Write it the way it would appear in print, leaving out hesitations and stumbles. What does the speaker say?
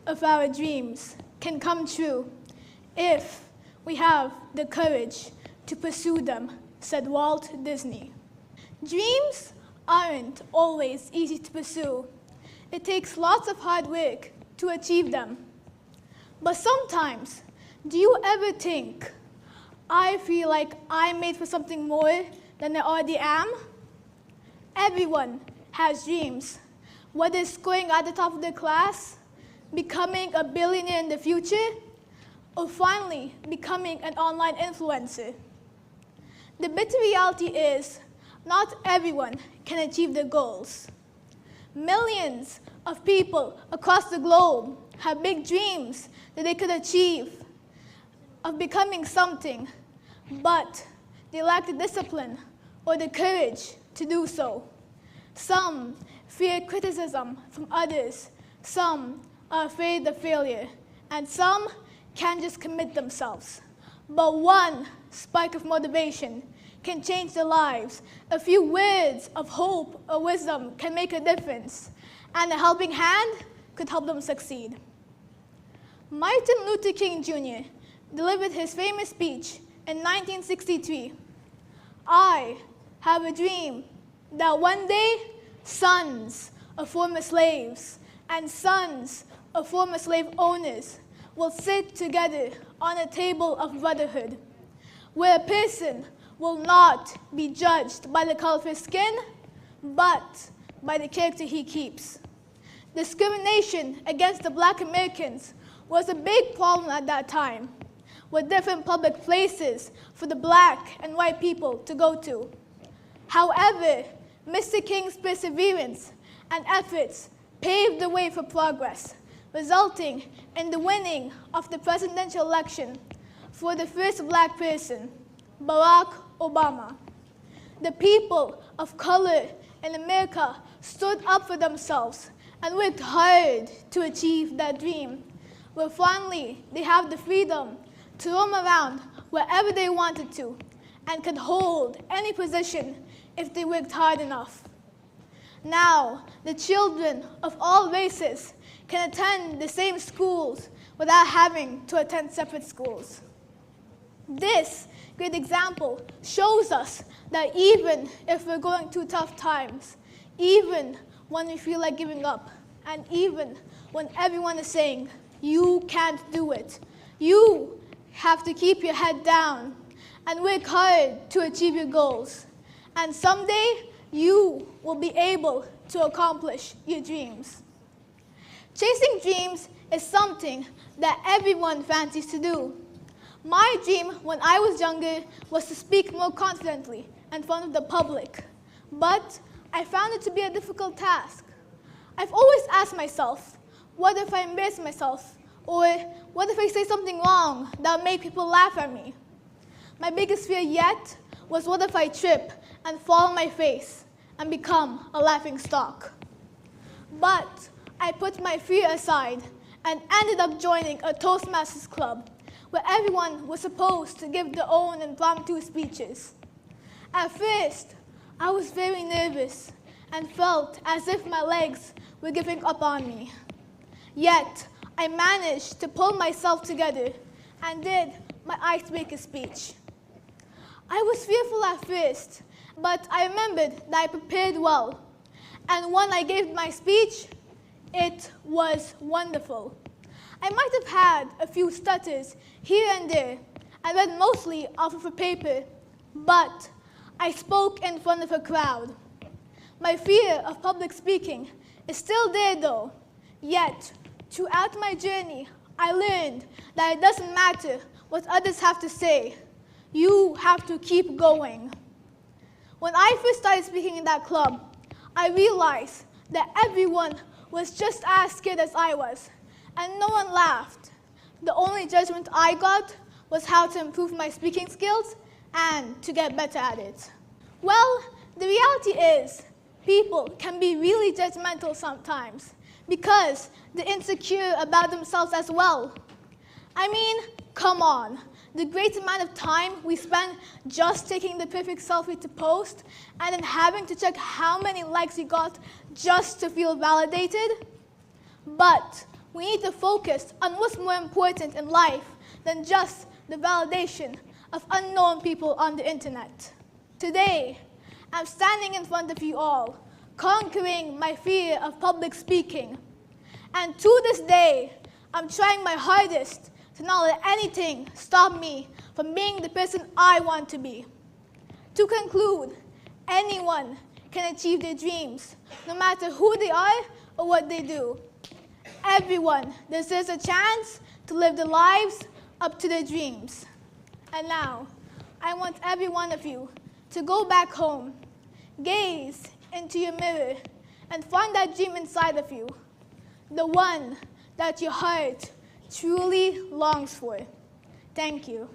of our dreams can come true if we have the courage to pursue them, said Walt Disney. Dreams aren't always easy to pursue. It takes lots of hard work to achieve them. But sometimes, do you ever think, I feel like I'm made for something more than I already am? Everyone has dreams, whether it's scoring at the top of their class, becoming a billionaire in the future, or finally becoming an online influencer. The bitter reality is, not everyone can achieve their goals. Millions of people across the globe have big dreams that they could achieve of becoming something, but they lack the discipline or the courage to do so. Some fear criticism from others, some are afraid of failure, and some can't just commit themselves. But one spark of motivation can change their lives. A few words of hope or wisdom can make a difference, and a helping hand could help them succeed. Martin Luther King Jr. delivered his famous speech in 1963. I have a dream that one day sons of former slaves and sons of former slave owners will sit together on a table of brotherhood, where a person will not be judged by the color of his skin, but by the character he keeps. Discrimination against the Black Americans was a big problem at that time, with different public places for the Black and white people to go to. However, Mr. King's perseverance and efforts paved the way for progress, resulting in the winning of the presidential election for the first Black person, Barack Obama. The people of color in America stood up for themselves and worked hard to achieve that dream, where finally they have the freedom to roam around wherever they wanted to and could hold any position if they worked hard enough. Now, the children of all races can attend the same schools without having to attend separate schools. This great example shows us that even if we're going through tough times, even when we feel like giving up, and even when everyone is saying, you can't do it, you have to keep your head down and work hard to achieve your goals. And someday, you will be able to accomplish your dreams. Chasing dreams is something that everyone fancies to do. My dream when I was younger was to speak more confidently in front of the public, but I found it to be a difficult task. I've always asked myself, what if I embarrass myself? Or what if I say something wrong that will make people laugh at me? My biggest fear yet was what if I trip and fall on my face and become a laughing stock? But I put my fear aside and ended up joining a Toastmasters club where everyone was supposed to give their own impromptu speeches. At first, I was very nervous and felt as if my legs were giving up on me. Yet, I managed to pull myself together and did my icebreaker speech. I was fearful at first, but I remembered that I prepared well. And when I gave my speech, it was wonderful. I might have had a few stutters here and there. I read mostly off of a paper, but I spoke in front of a crowd. My fear of public speaking is still there though. Yet, throughout my journey, I learned that it doesn't matter what others have to say. You have to keep going. When I first started speaking in that club, I realized that everyone was just as scared as I was, and no one laughed. The only judgment I got was how to improve my speaking skills and to get better at it. Well, the reality is, people can be really judgmental sometimes because they're insecure about themselves as well. I mean, come on. The great amount of time we spend just taking the perfect selfie to post and then having to check how many likes we got just to feel validated. But We need to focus on what's more important in life than just the validation of unknown people on the internet. Today, I'm standing in front of you all, conquering my fear of public speaking. And to this day, I'm trying my hardest to not let anything stop me from being the person I want to be. To conclude, anyone can achieve their dreams, no matter who they are or what they do. Everyone deserves a chance to live their lives up to their dreams. And now, I want every one of you to go back home, gaze into your mirror, and find that dream inside of you, the one that your heart truly longs for. Thank you.